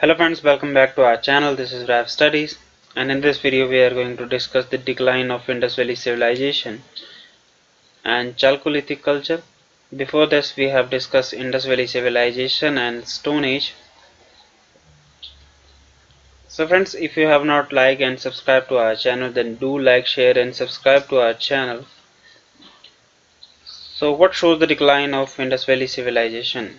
Hello friends, welcome back to our channel. This is RAF Studies, and in this video we are going to discuss the decline of Indus Valley civilization and Chalcolithic culture. Before this we have discussed Indus Valley civilization and Stone Age. So friends, if you have not liked and subscribed to our channel, then do like, share and subscribe to our channel. So what shows the decline of Indus Valley civilization?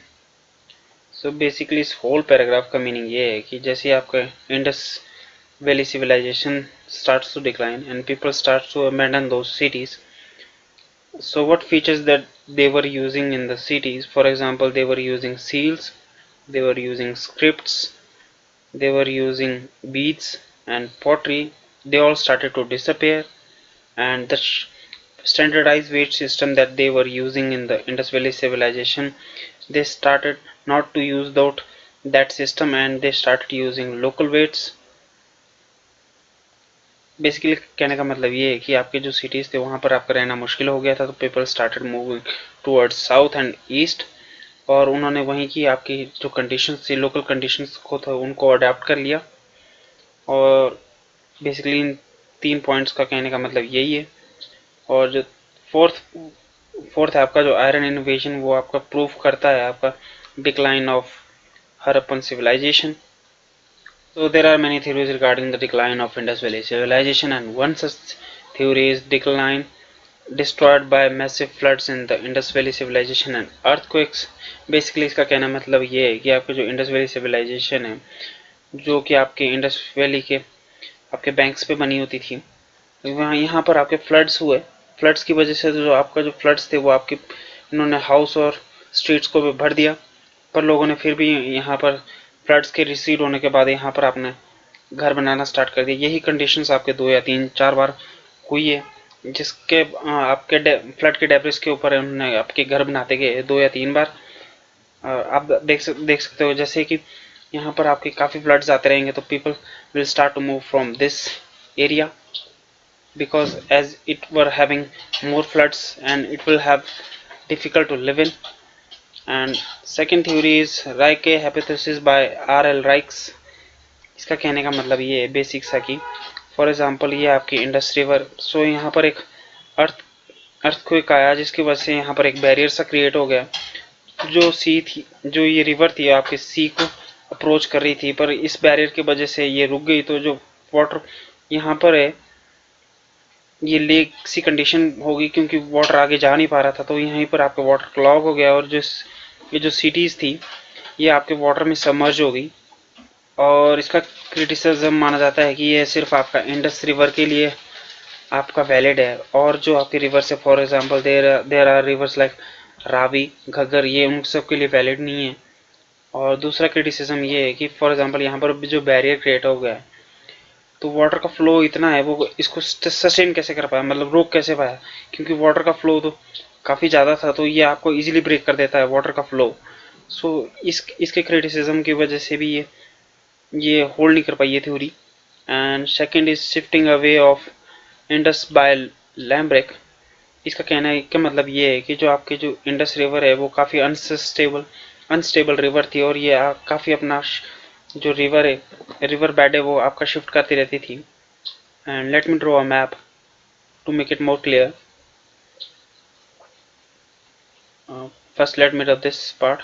So basically इस whole paragraph का meaning ये है कि जैसे आपका Indus Valley civilization starts to decline and people start to abandon those cities. So what features that they were using in the cities? For example, they were using seals, they were using scripts, they were using beads and pottery. They all started to disappear, and the standardized weight system that they were using in the Indus Valley civilization, they started not to use that system and they started using local weights. Basically कहने का मतलब ये है कि आपके जो cities थे वहाँ पर आपका रहना मुश्किल हो गया था, तो people started moving towards south and east, और उन्होंने वहीं की आपकी जो कंडीशंस थी, लोकल कंडीशंस को था, उनको अडेप्ट कर लिया। और बेसिकली इन 3 पॉइंट्स का कहने का मतलब यही है। और जो फोर्थ है आपका जो आयरन इनोवेशन, वो आपका प्रूफ करता है आपका decline of Harappan civilisation. So there are many theories regarding the decline of Indus Valley civilization, and one such theory is decline destroyed by massive floods in the Indus Valley civilization and earthquakes. Basically इसका कहना मतलब ये है कि आपके जो Indus Valley civilization है, जो कि आपके Indus Valley के आपके बैंक्स पे बनी होती थी, वहाँ यहाँ पर आपके फ्लड्स हुए. फ्लड्स की वजह से जो आपका जो फ्लड्स थे वो आपके इन्होंने हाउस और स्ट्रीट्स को भी भर दिया, पर लोगों ने फिर भी यहाँ पर फ्लड्स के रिसीड होने के बाद यहाँ पर आपने घर बनाना स्टार्ट कर दिया. यही कंडीशंस आपके 2 या 3-4 बार हुई है, जिसके आपके फ्लड के डेब्रिस के ऊपर उन्होंने आपके घर बनाते गए 2 या 3 बार. आप देख सकते हो जैसे कि यहाँ पर आपके काफ़ी फ्लड्स आते रहेंगे, तो people will start to move from this area because as it were having more floods and it will have difficult to live in. And second theory is Reich hypothesis by R.L. Reichs. इसका कहने का मतलब ये है basic सा कि for example ये आपकी इंडस रिवर, सो यहाँ पर एक अर्थक्वेक आया जिसकी वजह से यहाँ पर एक बैरियर सा क्रिएट हो गया. जो सी थी, जो ये रिवर थी आपके सी को अप्रोच कर रही थी, पर इस बैरियर की वजह से ये रुक गई. तो जो वाटर यहाँ पर है ये लेक सी कंडीशन होगी क्योंकि वाटर आगे जा नहीं पा रहा था, तो यहीं पर आपका वाटर क्लॉग हो गया और ये जो सिटीज़ थी ये आपके वाटर में सबमर्ज हो गई. और इसका क्रिटिसिज्म माना जाता है कि ये सिर्फ आपका इंडस रिवर के लिए आपका वैलिड है, और जो आपके रिवर से for example there are rivers like Ravi, Ghaggar, ये उन सब के लिए वैलिड नहीं है. और दूसरा क्रिटिसिज्म ये है कि फॉर एग्जांपल यहाँ पर जो बैरियर क्रिएट हो गया है, तो वाटर का फ्लो इतना है, वो इसको सस्टेन कैसे कर पाया, मतलब रोक कैसे पाया, क्योंकि वाटर का फ्लो तो काफ़ी ज़्यादा था, तो ये आपको इजीली ब्रेक कर देता है वाटर का फ्लो. सो इसके क्रिटिसिज्म की वजह से भी ये होल्ड नहीं कर पाई ये theory. And second is shifting away of Indus by Lambrick. इसका कहना है कि मतलब ये है कि जो आपके जो इंडस रिवर है वो काफ़ी अनस्टेबल रिवर थी, और ये काफ़ी अपना जो रिवर बेड है वो आपका शिफ्ट करती रहती थी. And let me draw a map to make it more clear. First let me draw this part.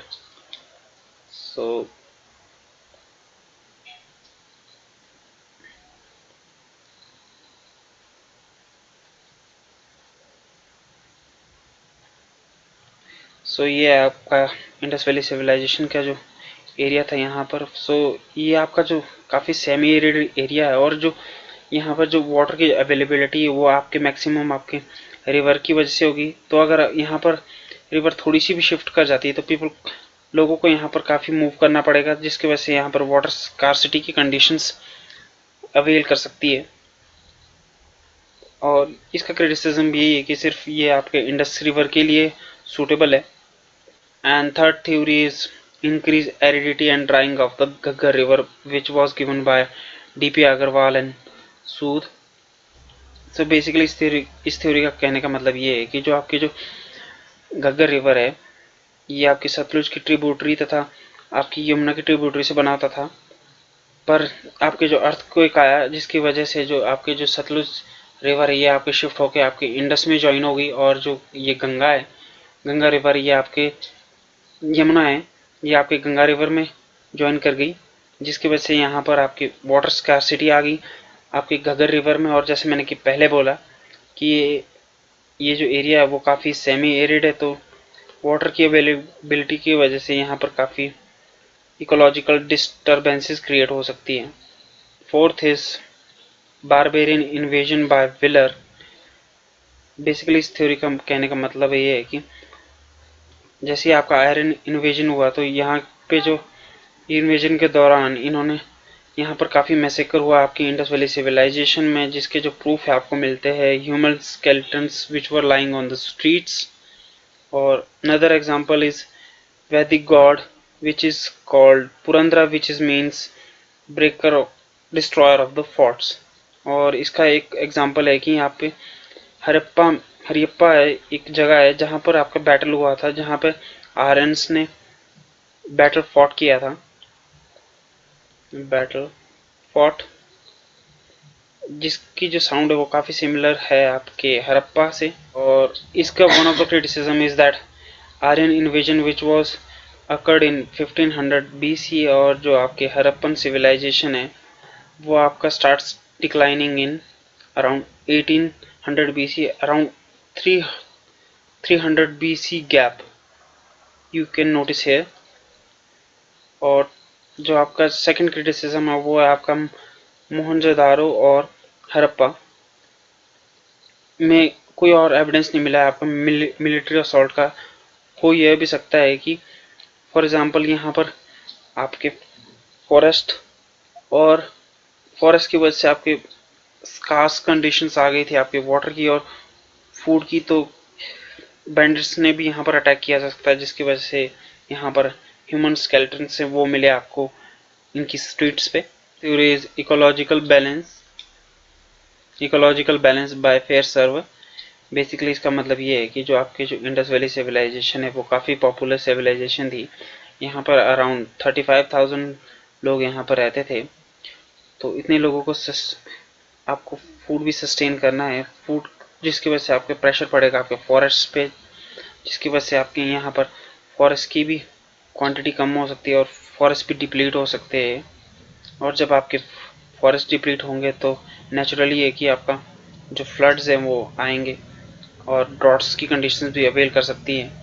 So ये आपका इंडस वैली सिविलाइजेशन का जो एरिया था यहाँ पर. सो ये आपका जो काफ़ी सेमी एरिड एरिया है, और जो यहाँ पर जो वाटर की अवेलेबिलिटी है वो आपके मैक्सिमम आपके रिवर की वजह से होगी. तो अगर यहाँ पर रिवर थोड़ी सी भी शिफ्ट कर जाती है तो लोगों को यहाँ पर काफ़ी मूव करना पड़ेगा, जिसकी वजह से यहाँ पर वाटर स्कार्सिटी की कंडीशंस अवेल कर सकती है. और इसका क्रिटिसिज्म भी यही है कि सिर्फ ये आपके इंडस रिवर के लिए सूटेबल है. And third theory is increase aridity and drying of the Ghaggar river, which was given by D.P. Agarwal and Sood. So basically इस थ्योरी का कहने का मतलब ये है कि जो आपकी जो घग्गर रिवर है ये आपकी सतलुज की ट्रिब्यूटरी तथा आपकी यमुना की ट्रिब्यूटरी से बना होता था, पर आपके जो अर्थक्वेक आया, जिसकी वजह से जो आपके जो सतलुज रिवर है ये आपके शिफ्ट होके आपके इंडस में ज्वाइन हो गई, और जो ये गंगा है, गंगा रिवर, ये आपके यमुना है, ये आपके गंगा रिवर में ज्वाइन कर गई, जिसकी वजह से यहाँ पर आपकी वाटर स्कार्सिटी आ गई आपकी घग्गर रिवर में। और जैसे मैंने कि पहले बोला कि ये जो एरिया है वो काफ़ी सेमी एरिड है, तो वाटर की अवेलेबिलिटी की वजह से यहाँ पर काफ़ी इकोलॉजिकल डिस्टर्बेंसेस क्रिएट हो सकती हैं। Fourth is barbarian invasion by Wheeler. Basically इस थ्योरी का कहने का मतलब ये है कि जैसे आपका आयरन इन्वेजन हुआ, तो यहाँ पे जो इन्वेजन के दौरान इन्होंने यहाँ पर काफ़ी मैसेकर हुआ आपकी इंडस वैली सिविलाइजेशन में, जिसके जो प्रूफ है आपको मिलते हैं human skeletons which were lying on the streets. और another example is Vedic god which is called Purandara, which is means breaker destroyer of the forts. और इसका एक एग्जांपल है कि यहाँ पे हरियप्पा है, एक जगह है जहाँ पर आपका बैटल हुआ था, जहाँ पे आर्यंस ने बैटल फॉट किया था, बैटल फॉट, जिसकी जो साउंड है वो काफ़ी सिमिलर है आपके हरप्पा से। और इसका one of the criticism is that Aryan invasion which was occurred in 1500 BC, और जो आपके हरप्पन सिविलाइजेशन है वो आपका starts declining in around 1800 BC, around 300 BC gap you can notice here. और जो आपका सेकंड क्रिटिसिज्म है वो है आपका मोहनजोदारो और हरप्पा में कोई और एविडेंस नहीं मिला है आपका मिलिट्री असॉल्ट का। हो यह भी सकता है कि फॉर एग्जांपल यहाँ पर आपके फॉरेस्ट की वजह से आपके स्कार्स कंडीशंस आ गई थी आपके वाटर की और फूड की, तो बैंडिट्स ने भी यहाँ पर अटैक किया जा सकता है, जिसकी वजह से यहाँ पर ह्यूमन स्केलेटन से वो मिले आपको इनकी स्ट्रीट्स पे। Theory is ecological balance bye fair server. Basically इसका मतलब ये है कि जो आपके जो इंडस वैली सिविलाइजेशन है वो काफ़ी पॉपुलर सिविलाइजेशन थी। यहाँ पर अराउंड 35,000 लोग यहाँ पर रहते थे, तो इतने लोगों को आपको फूड भी सस्टेन करना है, फूड जिसकी वजह से आपके प्रेशर पड़ेगा आपके फॉरेस्ट पे, जिसकी वजह से आपके यहाँ पर फॉरेस्ट की भी क्वांटिटी कम हो सकती है और फॉरेस्ट भी डिप्लीट हो सकते हैं। और जब आपके फॉरेस्ट डिप्लीट होंगे तो नेचुरली है कि आपका जो फ्लड्स हैं वो आएंगे और ड्रॉट्स की कंडीशंस भी अवेल कर सकती हैं।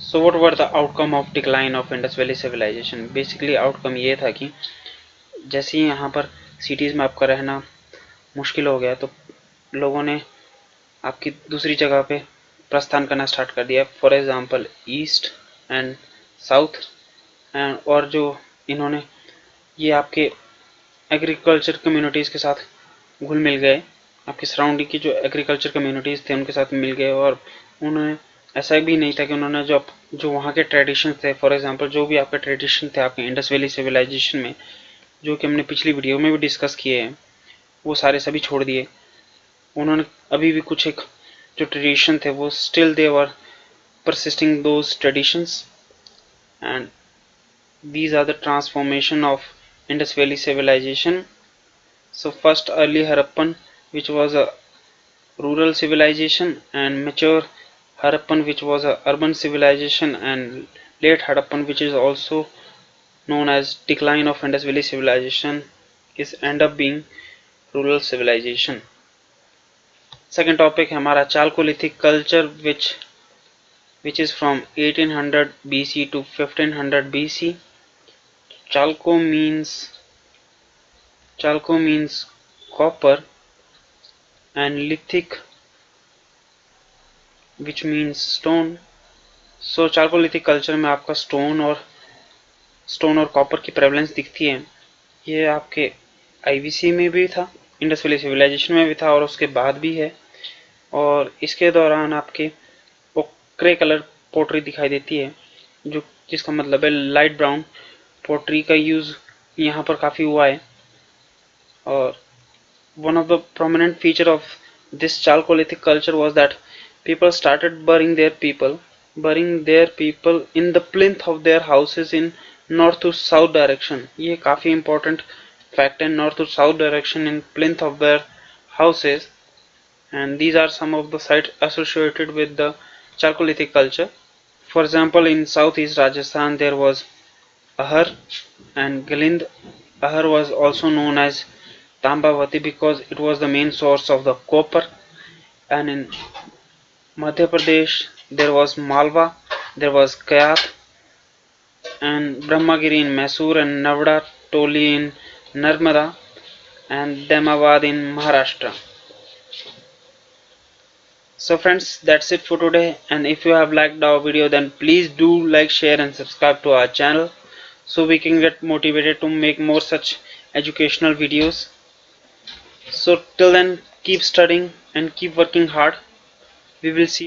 So what were the outcome of decline of Indus valley civilisation. Basically outcome ये था कि जैसे ही यहाँ पर सिटीज़ में आपका रहना मुश्किल हो गया, तो लोगों ने आपकी दूसरी जगह पे प्रस्थान करना स्टार्ट कर दिया, for example east and south and. और जो इन्होंने ये आपके एग्रीकल्चर कम्युनिटीज़ के साथ घुल मिल गए, आपके सराउंडिंग की जो एग्रीकल्चर कम्युनिटीज़ थे उनके साथ मिल गए। और उन्होंने ऐसा भी नहीं था कि उन्होंने जो वहाँ के ट्रेडिशन थे, फॉर एग्जांपल जो भी आपके ट्रेडिशन थे आपके इंडस वैली सिविलाइजेशन में, जो कि हमने पिछली वीडियो में भी डिस्कस किए हैं, वो सारे सभी छोड़ दिए। उन्होंने अभी भी कुछ एक जो ट्रेडिशन थे वो still they were persisting those traditions, and these are the transformation of Indus Valley civilization. So first early Harappan, which was a rural civilization, and mature Harappan, which was a urban civilization, and late Harappan, which is also known as decline of Indus Valley civilization, is end up being rural civilization. Second topic है हमारा Chalcolithic culture, which is from 1800 BC to 1500 BC. Chalco means copper, and lithic, which means stone. So Chalcolithic culture में आपका stone और copper की prevalence दिखती है। ये आपके IVC में भी था, इंडस वैली सिविलाइजेशन में भी था और उसके बाद भी है। और इसके दौरान आपके ग्रे कलर पोट्री दिखाई देती है, जिसका मतलब है लाइट ब्राउन पोट्री का यूज़ यहाँ पर काफ़ी हुआ है। और one of the prominent feature of this Chalcolithic culture was that people started burying their people in the plinth of their houses in north to south direction, ये काफ़ी important fact है. North to south direction in plinth of their houses, and these are some of the sites associated with the Chalcolithic culture. For example, in southeast Rajasthan there was Ahar and Galind. Ahar was also known as Tambavati because it was the main source of the copper. And in Madhya Pradesh there was Malwa, there was Kayat and Brahmagiri in Mysore, and Navada Toli in Narmada, and Damawad in Maharashtra. So friends, that's it for today, and if you have liked our video, then please do like, share and subscribe to our channel so we can get motivated to make more such educational videos. So till then, keep studying and keep working hard. We will see